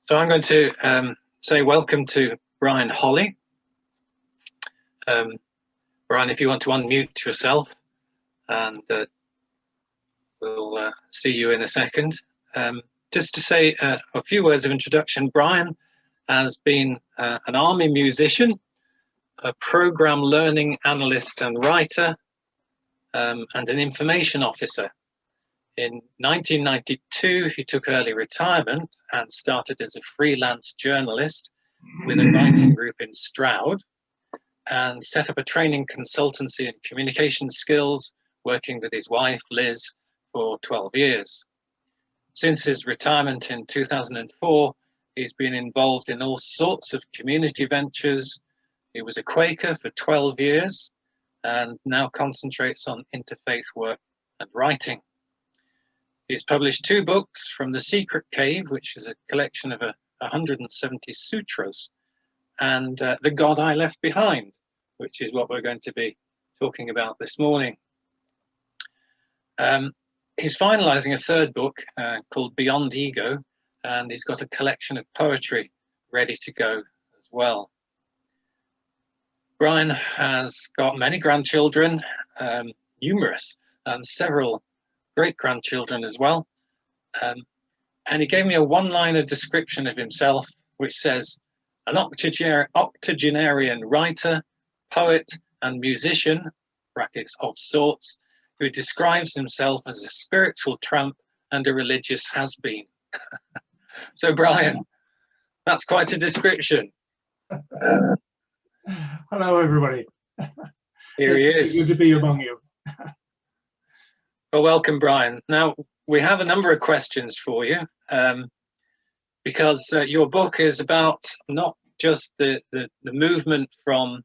So I'm going to say welcome to Brian Holley. Brian, if you want to unmute yourself, and we'll see you in a second. Just to say a few words of introduction, Brian has been an army musician, a program learning analyst and writer, and an information officer. In 1992, he took early retirement and started as a freelance journalist with a writing group in Stroud, and set up a training consultancy in communication skills, working with his wife, Liz, for 12 years. Since his retirement in 2004, he's been involved in all sorts of community ventures. He was a Quaker for 12 years and now concentrates on interfaith work and writing. He's published 2 books, From the Secret Cave, which is a collection of 170 sutras, and The God I Left Behind, which is what we're going to be talking about this morning. He's finalizing a 3rd book called Beyond Ego, and he's got a collection of poetry ready to go as well. Brian has got many grandchildren, numerous, and several great-grandchildren as well. And he gave me a one-liner description of himself, which says, an octogenarian writer, poet, and musician, brackets of sorts, who describes himself as a spiritual tramp and a religious has-been. So, Brian, that's quite a description. Hello, everybody. Here he is. Good to be among you. Well, welcome, Brian. Now, we have a number of questions for you, because your book is about not just the movement from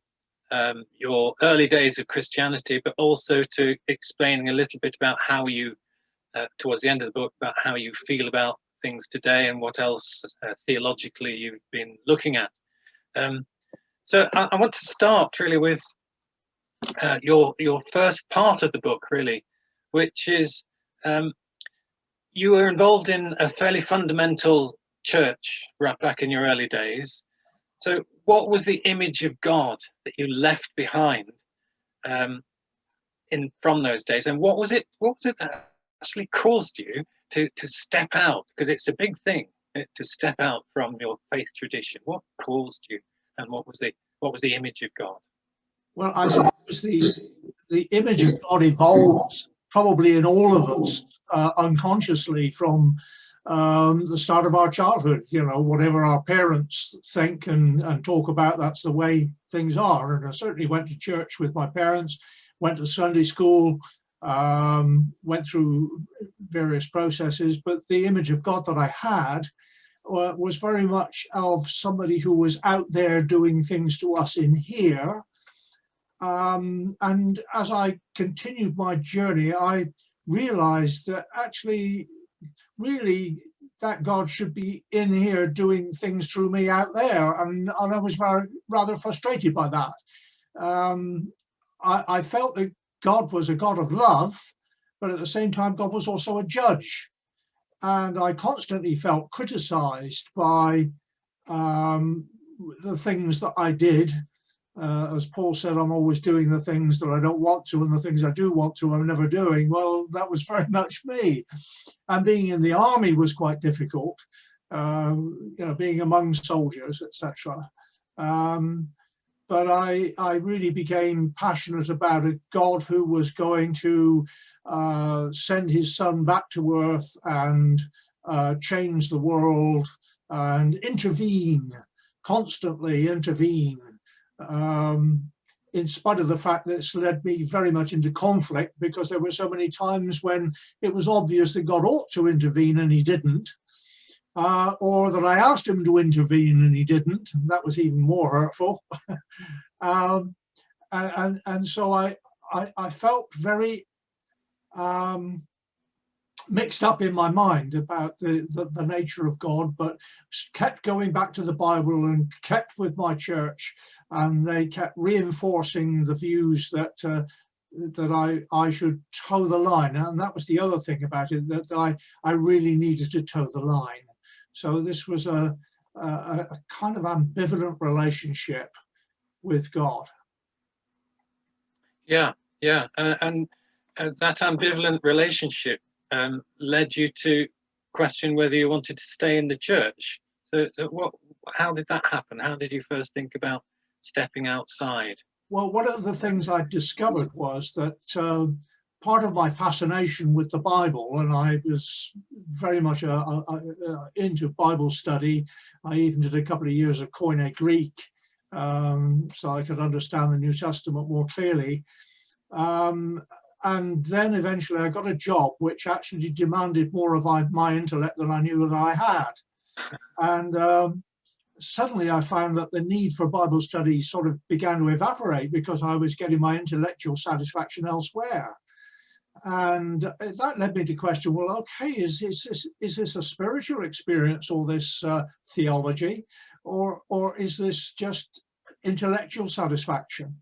your early days of Christianity, but also to explaining a little bit about how you, towards the end of the book, about how you feel about things today and what else theologically you've been looking at. So I want to start really with your first part of the book, really, which is you were involved in a fairly fundamental church right back in your early days. So what was the image of God that you left behind from those days, and what was it that actually caused you to step out? Because it's a big thing to step out from your faith tradition. What caused you, and what was the image of God? Well, I suppose the image of God evolved probably in all of us unconsciously from the start of our childhood. You know, whatever our parents think and talk about, that's the way things are. And I certainly went to church with my parents, went to Sunday school, went through various processes, but the image of God that I had was very much of somebody who was out there doing things to us in here. And as I continued my journey, I realized that actually, really, that God should be in here doing things through me out there. And I was rather frustrated by that. I felt that God was a God of love, but at the same time, God was also a judge. And I constantly felt criticized by the things that I did. As Paul said, I'm always doing the things that I don't want to, and the things I do want to, I'm never doing. Well, that was very much me. And being in the army was quite difficult, you know, being among soldiers, etc. But I really became passionate about a God who was going to send his son back to earth and change the world and intervene, constantly intervene. In spite of the fact that it's led me very much into conflict, because there were so many times when it was obvious that God ought to intervene and he didn't, or that I asked him to intervene and he didn't. That was even more hurtful. And so I felt very mixed up in my mind about the nature of God, but kept going back to the Bible and kept with my church, and they kept reinforcing the views that I should toe the line. And that was the other thing about it, that I really needed to toe the line. So this was a a kind of ambivalent relationship with God. Yeah, yeah, and that ambivalent relationship led you to question whether you wanted to stay in the church. So how did that happen? How did you first think about stepping outside? Well, one of the things I discovered was that part of my fascination with the Bible, and I was very much into Bible study. I even did a couple of years of Koine Greek, so I could understand the New Testament more clearly. And then eventually I got a job which actually demanded more of my intellect than I knew that I had. And suddenly I found that the need for Bible study sort of began to evaporate because I was getting my intellectual satisfaction elsewhere. And that led me to question, well, okay, is this a spiritual experience, all this theology, or is this just intellectual satisfaction?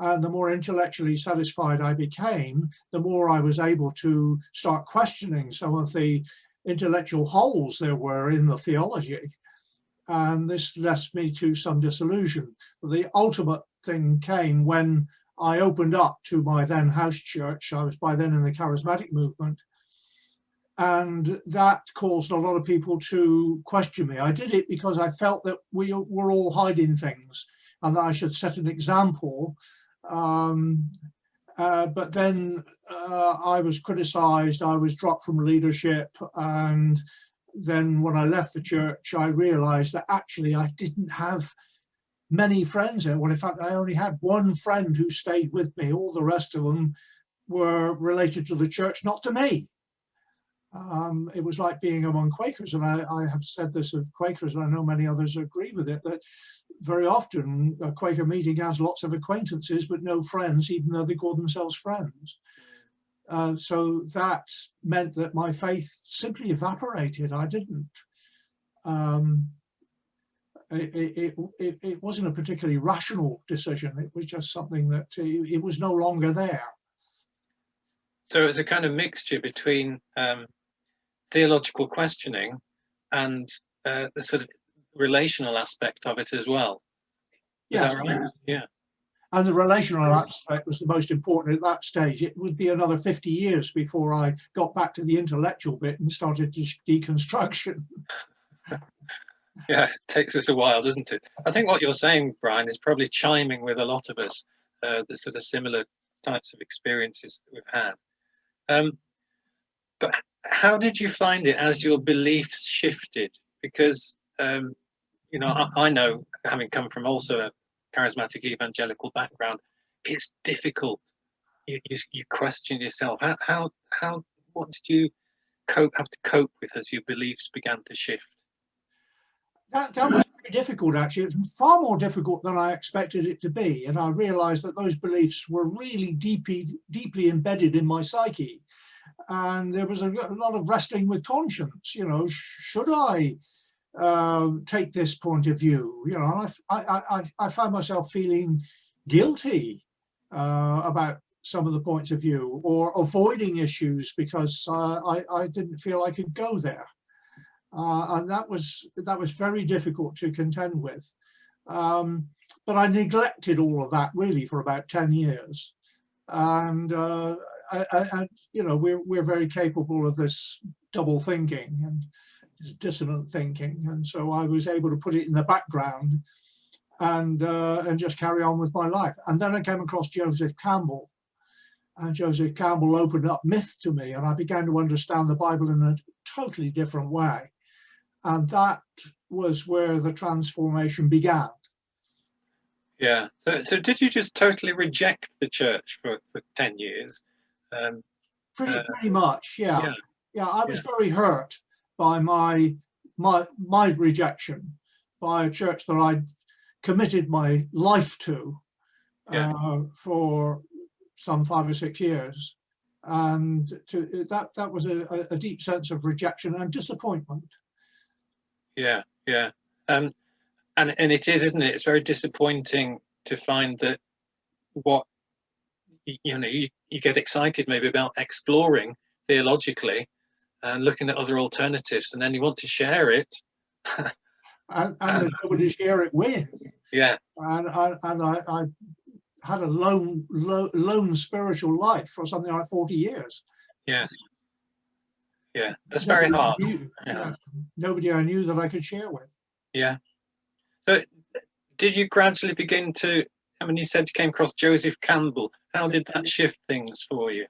And the more intellectually satisfied I became, the more I was able to start questioning some of the intellectual holes there were in the theology. And this led me to some disillusion. But the ultimate thing came when I opened up to my then house church. I was by then in the charismatic movement. And that caused a lot of people to question me. I did it because I felt that we were all hiding things and that I should set an example. But then I was criticized, I was dropped from leadership, and then when I left the church, I realized that actually I didn't have many friends there. Well, in fact, I only had one friend who stayed with me. All the rest of them were related to the church, not to me. It was like being among Quakers, and I have said this of Quakers, and I know many others agree with it, that very often a Quaker meeting has lots of acquaintances but no friends, even though they call themselves friends. So that meant that my faith simply evaporated. I didn't. It wasn't a particularly rational decision. It was just something that it was no longer there. So it's a kind of mixture between theological questioning and the sort of relational aspect of it as well. Is Yes, that right? Yeah. And the relational aspect was the most important at that stage. It would be another 50 years before I got back to the intellectual bit and started deconstruction. Yeah, it takes us a while, doesn't it? I think what you're saying, Brian, is probably chiming with a lot of us, the sort of similar types of experiences that we've had. But how did you find it as your beliefs shifted? Because, you know, I know, having come from also a charismatic evangelical background, it's difficult. You question yourself. What did you have to cope with as your beliefs began to shift? That was very difficult, actually. It was far more difficult than I expected it to be. And I realized that those beliefs were really deeply embedded in my psyche. And there was a lot of wrestling with conscience. You know, should I take this point of view? You know, I found myself feeling guilty about some of the points of view, or avoiding issues because I didn't feel I could go there. And that was very difficult to contend with. But I neglected all of that really for about 10 years. And you know, we're very capable of this double thinking and this dissonant thinking, and so I was able to put it in the background and just carry on with my life. And then I came across Joseph Campbell, and Joseph Campbell opened up myth to me, and I began to understand the Bible in a totally different way. And that was where the transformation began. Yeah. So did you just totally reject the church for 10 years? Pretty much, yeah. Yeah, I was very hurt by my rejection by a church that I'd committed my life to for some 5 or 6 years. And that was a deep sense of rejection and disappointment. Yeah. And it is, isn't it? It's very disappointing to find that what you get excited maybe about exploring theologically and looking at other alternatives, and then you want to share it, and there's nobody to share it with. Yeah. And I had a lone spiritual life for something like 40 years. Yes. Yeah, that's very hard. Yeah. Nobody I knew that I could share with. Yeah. So did you gradually begin to, I mean, you said you came across Joseph Campbell. How did that shift things for you?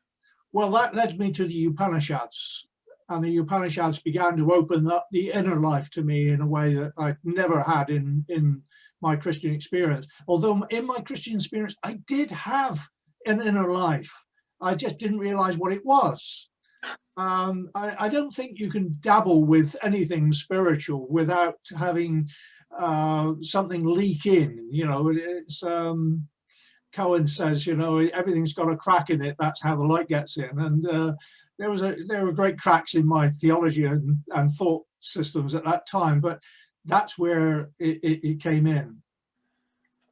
Well, that led me to the Upanishads. And the Upanishads began to open up the inner life to me in a way that I'd never had in my Christian experience. Although in my Christian experience, I did have an inner life. I just didn't realize what it was. I don't think you can dabble with anything spiritual without having something leak in. You know, it's Cohen says, you know, everything's got a crack in it. That's how the light gets in. And there were great cracks in my theology and thought systems at that time, but that's where it came in.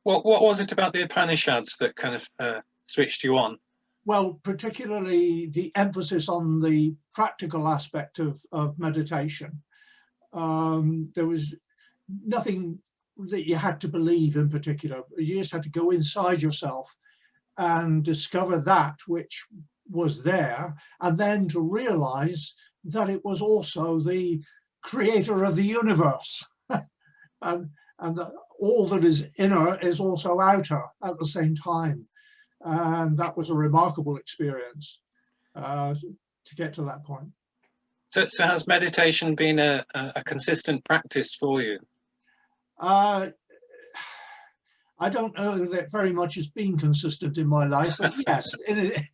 What was it about the Upanishads that kind of switched you on? Well, particularly the emphasis on the practical aspect of meditation. There was nothing that you had to believe in particular. You just had to go inside yourself and discover that which was there, and then to realize that it was also the creator of the universe. and all that is inner is also outer at the same time. And that was a remarkable experience to get to that point. So has meditation been a consistent practice for you? I don't know that very much has been consistent in my life, but yes, it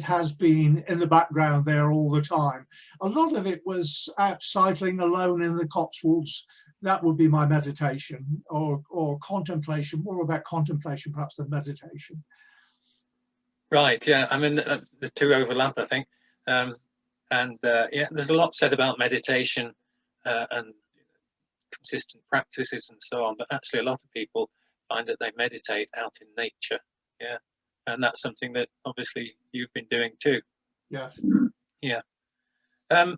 has been in the background there all the time. A lot of it was out cycling alone in the Cotswolds. That would be my meditation, or contemplation, more about contemplation perhaps than meditation. Right, yeah, I mean, the two overlap, I think. Yeah, there's a lot said about meditation and consistent practices and so on, but actually a lot of people find that they meditate out in nature. Yeah, and that's something that obviously you've been doing too. Yes. Yeah. Well,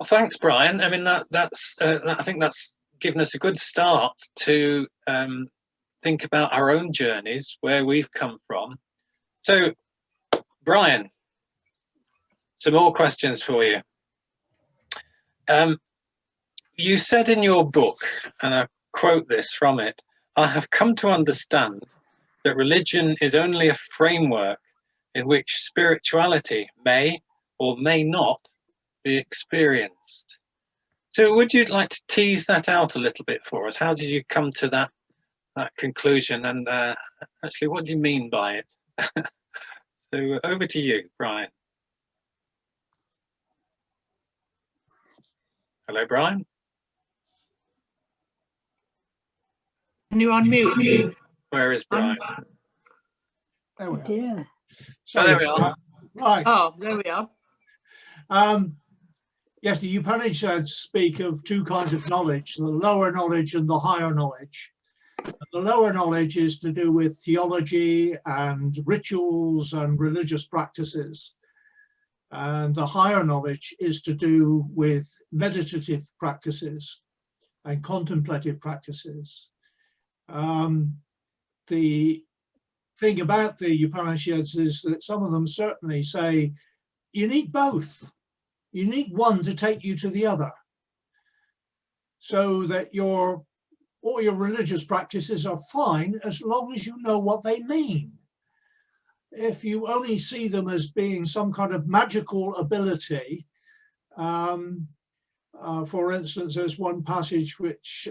thanks, Brian. I mean, that's I think that's given us a good start to think about our own journeys, where we've come from. So, Brian, some more questions for you. You said in your book, and I quote this from it, "I have come to understand that religion is only a framework in which spirituality may or may not be experienced." So would you like to tease that out a little bit for us? How did you come to that conclusion, and actually what do you mean by it? So over to you, Brian. Hello, Brian. Can you unmute? Where is Brian? There we are. Dear. So, there we are. Right. Oh, there we are. Yes, the Upanishads speak of two kinds of knowledge, the lower knowledge and the higher knowledge. The lower knowledge is to do with theology and rituals and religious practices. And the higher knowledge is to do with meditative practices and contemplative practices. The thing about the Upanishads is that some of them certainly say you need both. You need one to take you to the other, so that all your religious practices are fine as long as you know what they mean. If you only see them as being some kind of magical ability, for instance, there's one passage which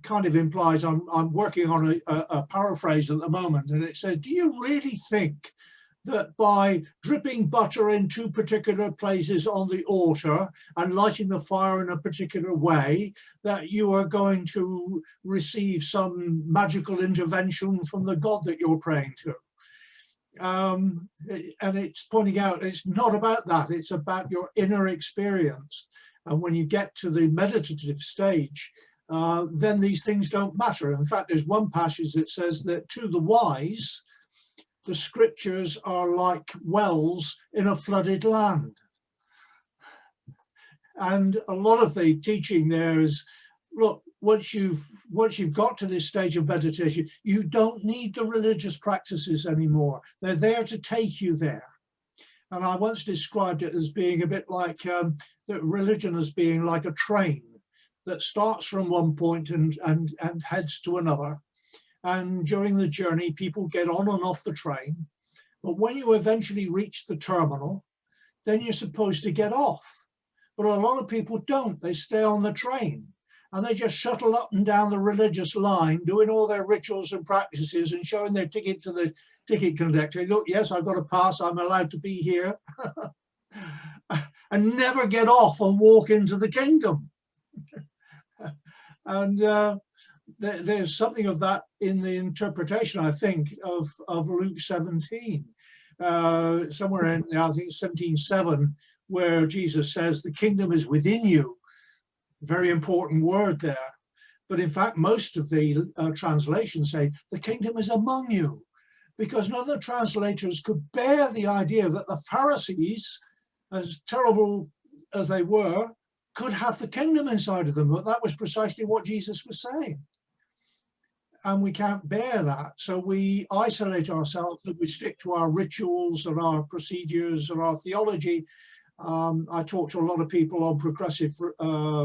kind of implies, I'm working on a paraphrase at the moment, and it says, do you really think that by dripping butter in two particular places on the altar and lighting the fire in a particular way, that you are going to receive some magical intervention from the God that you're praying to? And it's pointing out it's not about that, it's about your inner experience. And when you get to the meditative stage, then these things don't matter. In fact, there's one passage that says that to the wise, the scriptures are like wells in a flooded land. And a lot of the teaching there is, look, once you've got to this stage of meditation, you don't need the religious practices anymore. They're there to take you there. And I once described it as being a bit like that religion as being like a train that starts from one point and heads to another. And during the journey, people get on and off the train. But when you eventually reach the terminal, then you're supposed to get off. But a lot of people don't. They stay on the train and they just shuttle up and down the religious line, doing all their rituals and practices and showing their ticket to the ticket conductor. Look, yes, I've got a pass. I'm allowed to be here. And never get off and walk into the kingdom. And there's something of that in the interpretation, I think, of Luke 17. Somewhere in, I think, 17:7, where Jesus says, the kingdom is within you. Very important word there. But in fact, most of the translations say, the kingdom is among you. Because none of the translators could bear the idea that the Pharisees, as terrible as they were, could have the kingdom inside of them. But that was precisely what Jesus was saying. And we can't bear that. So we isolate ourselves, and we stick to our rituals and our procedures and our theology. I talk to a lot of people on progressive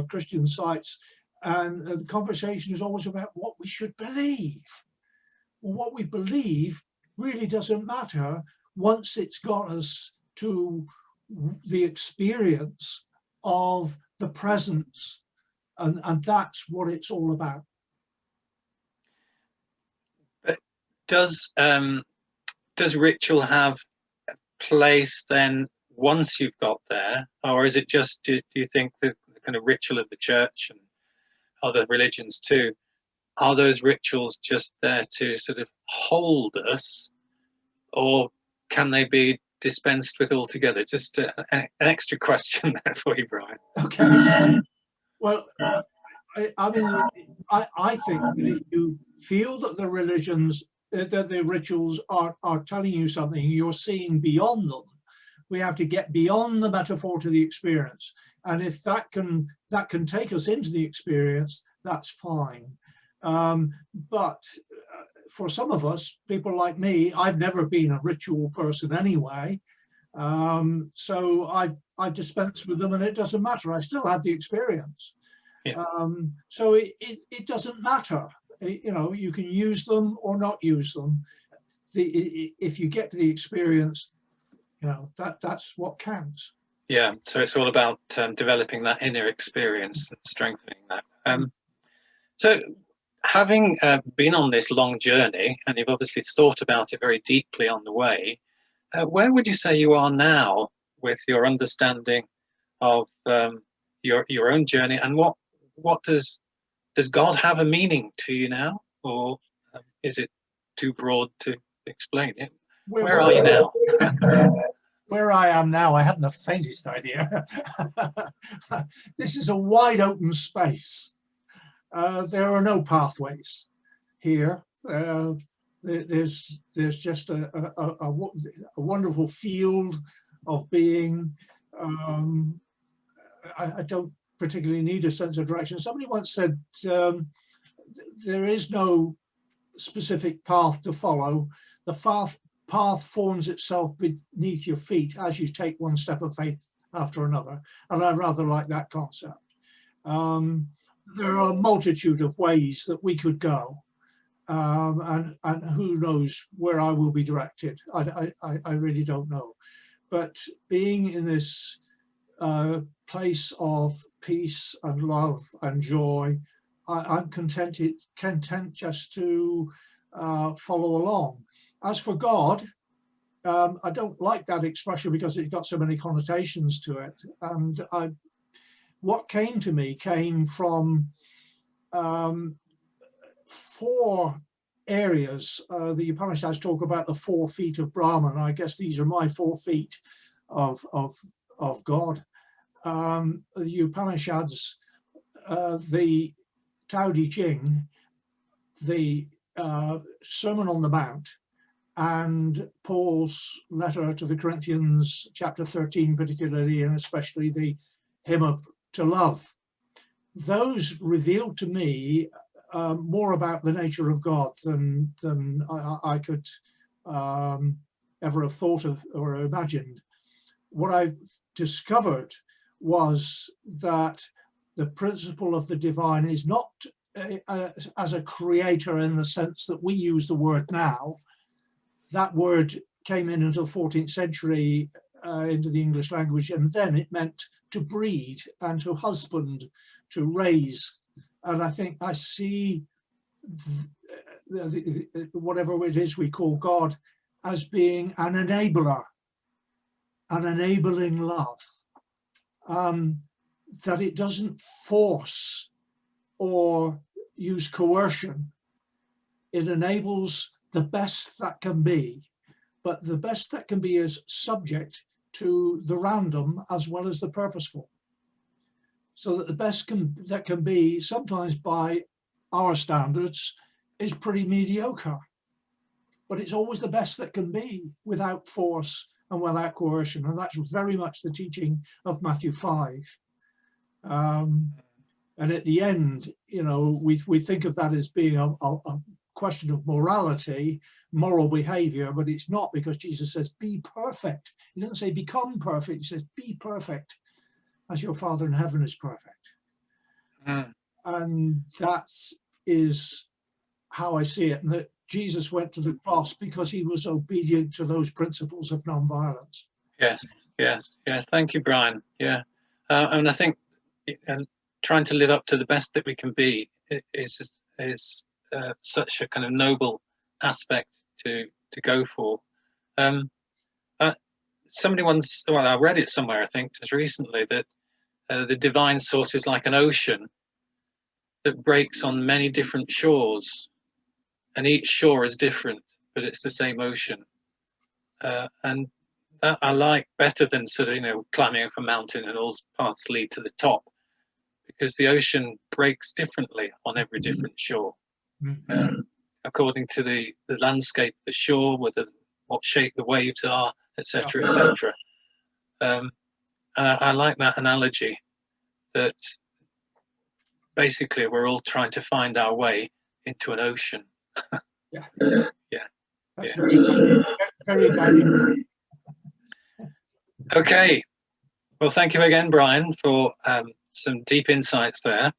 Christian sites, and the conversation is always about what we should believe. Well, what we believe really doesn't matter once it's got us to the experience of the presence, and that's what it's all about. But does ritual have a place then once you've got there, or is it just, do you think the kind of ritual of the church and other religions too, are those rituals just there to sort of hold us, or can they be dispensed with altogether? Just an extra question there for you, Brian. Okay. Well, I mean, I think that if you feel that the religions, that the rituals are telling you something, you're seeing beyond them. We have to get beyond the metaphor to the experience, and if that can take us into the experience, that's fine. But for some of us, people like me, I've never been a ritual person anyway, so I dispense with them, and it doesn't matter. I still have the experience. Yeah. So it doesn't matter. You know, you can use them or not use them. If you get to the experience, you know, that's what counts. Yeah, so it's all about developing that inner experience and strengthening that. So having been on this long journey, and you've obviously thought about it very deeply on the way, where would you say you are now with your understanding of your own journey, and what does God have a meaning to you now, or is it too broad to explain it? Where are you now? Where I am now, I haven't the faintest idea. This is a wide open space. There are no pathways here. There's just a wonderful field of being. I don't particularly need a sense of direction. Somebody once said there is no specific path to follow. The path forms itself beneath your feet as you take one step of faith after another. And I rather like that concept. There are a multitude of ways that we could go. And who knows where I will be directed. I really don't know. But being in this place of peace and love and joy, I'm content just to follow along. As for God, I don't like that expression because it's got so many connotations to it. And what came to me came from 4 areas. The Upanishads talk about the 4 feet of Brahman. I guess these are my 4 feet of God. The Upanishads, the Tao Te Ching, the Sermon on the Mount, and Paul's letter to the Corinthians, chapter 13 particularly, and especially the hymn of to love. Those revealed to me more about the nature of God than I could ever have thought of or imagined. What I discovered was that the principle of the divine is not as a creator in the sense that we use the word now. That word came in until the 14th century into the English language, and then it meant to breed and to husband, to raise. And I think I see whatever it is we call God as being an enabler, an enabling love, that it doesn't force or use coercion. It enables the best that can be, but the best that can be is subject to the random as well as the purposeful. So that the best that can be, sometimes by our standards, is pretty mediocre. But it's always the best that can be without force and without coercion. And that's very much the teaching of Matthew 5. And at the end, you know, we think of that as being a question of morality, moral behavior, but it's not, because Jesus says, be perfect. He doesn't say become perfect. He says, be perfect as your Father in heaven is perfect. And that is how I see it. And that Jesus went to the cross because he was obedient to those principles of nonviolence. Yes. Thank you, Brian. Yeah. And I think trying to live up to the best that we can be is such a kind of noble aspect to go for. Somebody once, well, I read it somewhere, I think, just recently, that the divine source is like an ocean that breaks on many different shores, and each shore is different, but it's the same ocean. And that I like better than sort of, you know, climbing up a mountain and all paths lead to the top, because the ocean breaks differently on every different shore, according to the landscape, the shore, what shape the waves are, etc., etc. And I like that analogy, that basically we're all trying to find our way into an ocean. That's very valuable. Okay. Well, thank you again, Brian, for some deep insights there.